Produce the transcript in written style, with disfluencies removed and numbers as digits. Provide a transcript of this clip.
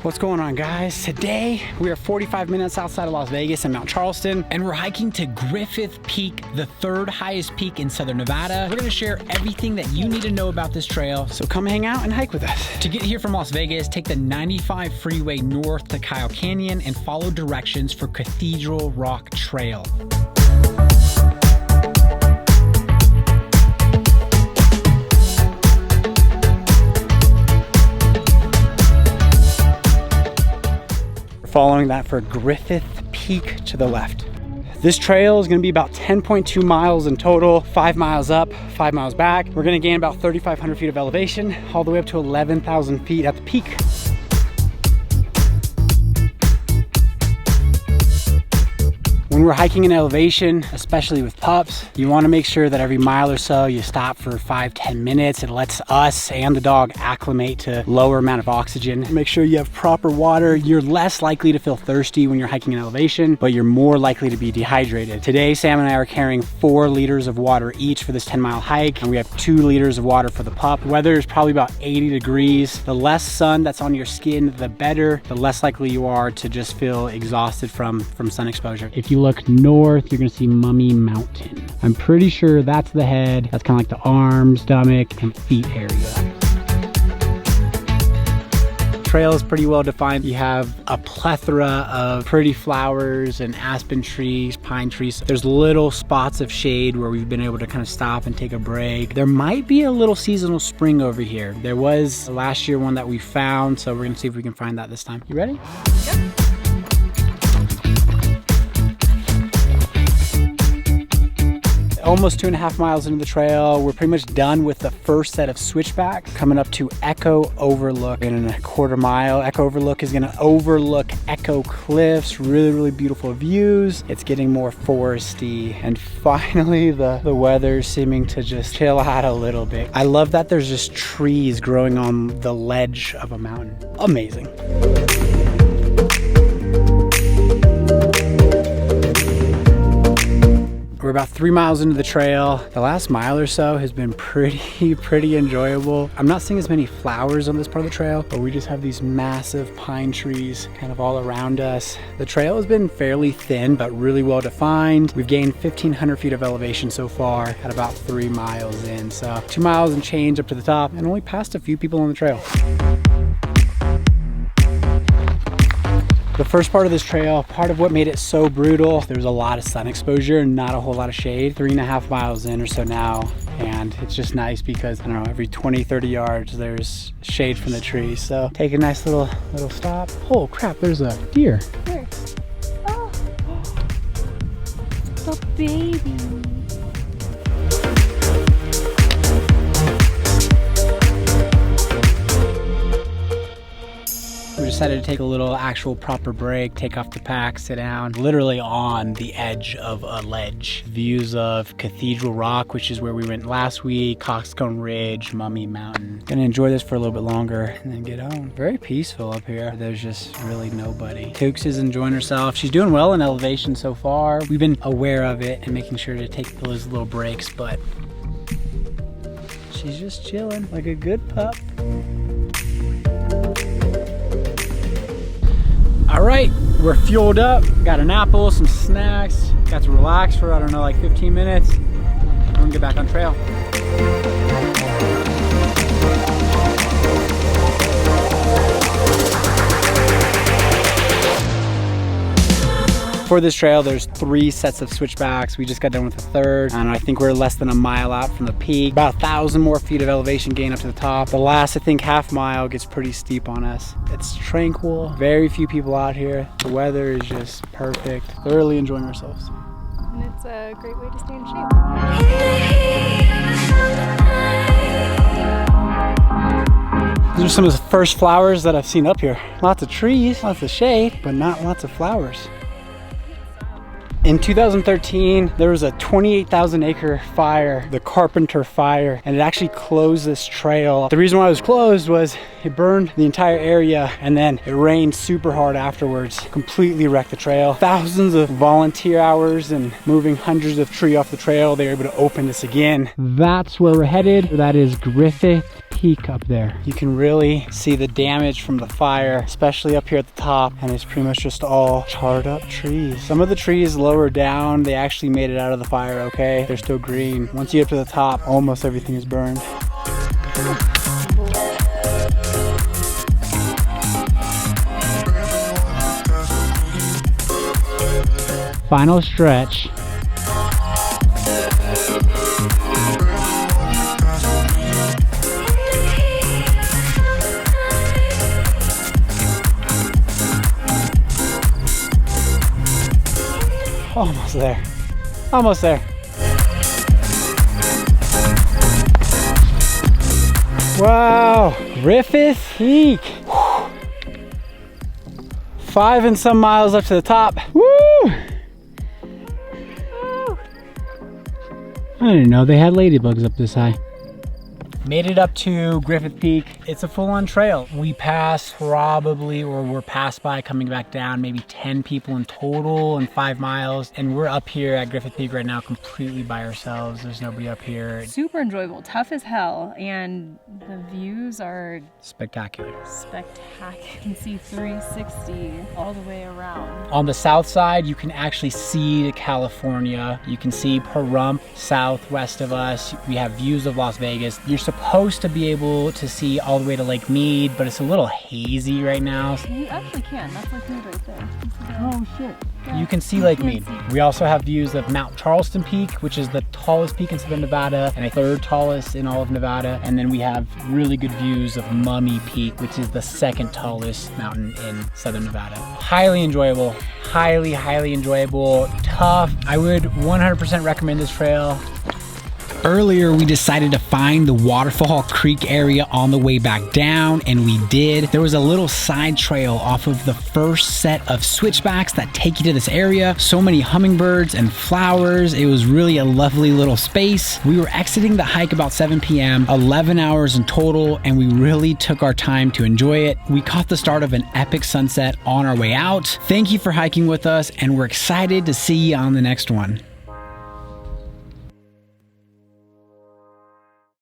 What's going on, guys? Today we are 45 minutes outside of Las Vegas in Mount Charleston, and we're hiking to Griffith Peak, the third highest peak in Southern Nevada. We're gonna share everything that you need to know about this trail, so come hang out and hike with us. To get here from Las Vegas, take the 95 freeway north to Kyle Canyon and follow directions for Cathedral Rock Trail. Following that for Griffith Peak to the left. This trail is gonna be about 10.2 miles in total, 5 miles up, 5 miles back. We're gonna gain about 3,500 feet of elevation, all the way up to 11,000 feet at the peak. When we're hiking in elevation, especially with pups, you wanna make sure that every mile or so you stop for 5-10 minutes. It lets us and the dog acclimate to lower amount of oxygen. Make sure you have proper water. You're less likely to feel thirsty when you're hiking in elevation, but you're more likely to be dehydrated. Today, Sam and I are carrying 4 liters of water each for this 10-mile hike, and we have 2 liters of water for the pup. The weather is probably about 80 degrees. The less sun that's on your skin, the better. The less likely you are to just feel exhausted from sun exposure. If you look north, you're gonna see Mummy Mountain. I'm pretty sure that's the head. That's kind of like the arms, stomach, and feet area. Trail is pretty well defined. You have a plethora of pretty flowers and aspen trees, pine trees. There's little spots of shade where we've been able to kind of stop and take a break. There might be a little seasonal spring over here. There was last year one that we found, so we're gonna see if we can find that this time. You ready? Yep. Almost 2.5 miles into the trail. We're pretty much done with the first set of switchbacks. Coming up to Echo Overlook in a quarter mile. Echo Overlook is gonna overlook Echo Cliffs. Really, really beautiful views. It's getting more foresty. And finally, the weather's seeming to just chill out a little bit. I love that there's just trees growing on the ledge of a mountain. Amazing. We're about 3 miles into the trail. The last mile or so has been pretty enjoyable. I'm not seeing as many flowers on this part of the trail, but we just have these massive pine trees kind of all around us. The trail has been fairly thin, but really well defined. We've gained 1,500 feet of elevation so far at about 3 miles in. So 2 miles and change up to the top, and only passed a few people on the trail. The first part of this trail, part of what made it so brutal, there was a lot of sun exposure and not a whole lot of shade. 3.5 miles in or so now, and it's just nice because, I don't know, every 20-30 yards there's shade from the trees. So take a nice little stop. Oh crap, there's a deer. Where? Oh, the baby. We decided to take a little actual proper break, take off the pack, sit down, literally on the edge of a ledge. Views of Cathedral Rock, which is where we went last week, Coxcomb Ridge, Mummy Mountain. Gonna enjoy this for a little bit longer and then get home. Very peaceful up here. There's just really nobody. Tooks is enjoying herself. She's doing well in elevation so far. We've been aware of it and making sure to take those little breaks, but she's just chilling like a good pup. All right, we're fueled up, got an apple, some snacks, got to relax for, I don't know, like 15 minutes. I'm gonna get back on trail. For this trail, there's 3 sets of switchbacks. We just got done with the third, and I think we're less than a mile out from the peak. About 1,000 more feet of elevation gain up to the top. The last, I think, half mile gets pretty steep on us. It's tranquil, very few people out here. The weather is just perfect. Thoroughly enjoying ourselves. And it's a great way to stay in shape. These are some of the first flowers that I've seen up here. Lots of trees, lots of shade, but not lots of flowers. In 2013, there was a 28,000 acre fire, the Carpenter Fire, and it actually closed this trail. The reason why it was closed was it burned the entire area, and then it rained super hard afterwards, completely wrecked the trail. Thousands of volunteer hours and moving hundreds of trees off the trail, they were able to open this again. That's where we're headed. That is Griffith peak up there. You can really see the damage from the fire, especially up here at the top, and it's pretty much just all charred up trees. Some of the trees lower down, they actually made it out of the fire okay. They're still green. Once you get to the top, almost everything is burned. Final stretch. Almost there. Almost there. Wow. Griffith Peak. 5 and some miles up to the top. Woo! I didn't know they had ladybugs up this high. Made it up to Griffith Peak. It's a full-on trail. We passed probably, or we're passed by coming back down, maybe 10 people in total in 5 miles. And we're up here at Griffith Peak right now completely by ourselves. There's nobody up here. Super enjoyable, tough as hell, and the views are Spectacular. spectacular. You can see 360 all the way around. On the south side, you can actually see California. You can see Pahrump southwest of us. We have views of Las Vegas. You're supposed to be able to see all the way to Lake Mead, but it's a little hazy right now. You actually can. That's Lake Mead right there. Oh shit. You can see Lake Mead. We also have views of Mount Charleston Peak, which is the tallest peak in southern Nevada and a 3rd tallest in all of Nevada. And then we have really good views of Mummy Peak, which is the 2nd tallest mountain in southern Nevada. Highly enjoyable, highly enjoyable, tough. I would 100% recommend this trail. Earlier, we decided to find the Waterfall Creek area on the way back down, and we did. There was a little side trail off of the first set of switchbacks that take you to this area. So many hummingbirds and flowers. It was really a lovely little space. We were exiting the hike about 7 p.m., 11 hours in total, and we really took our time to enjoy it. We caught the start of an epic sunset on our way out. Thank you for hiking with us, and we're excited to see you on the next one.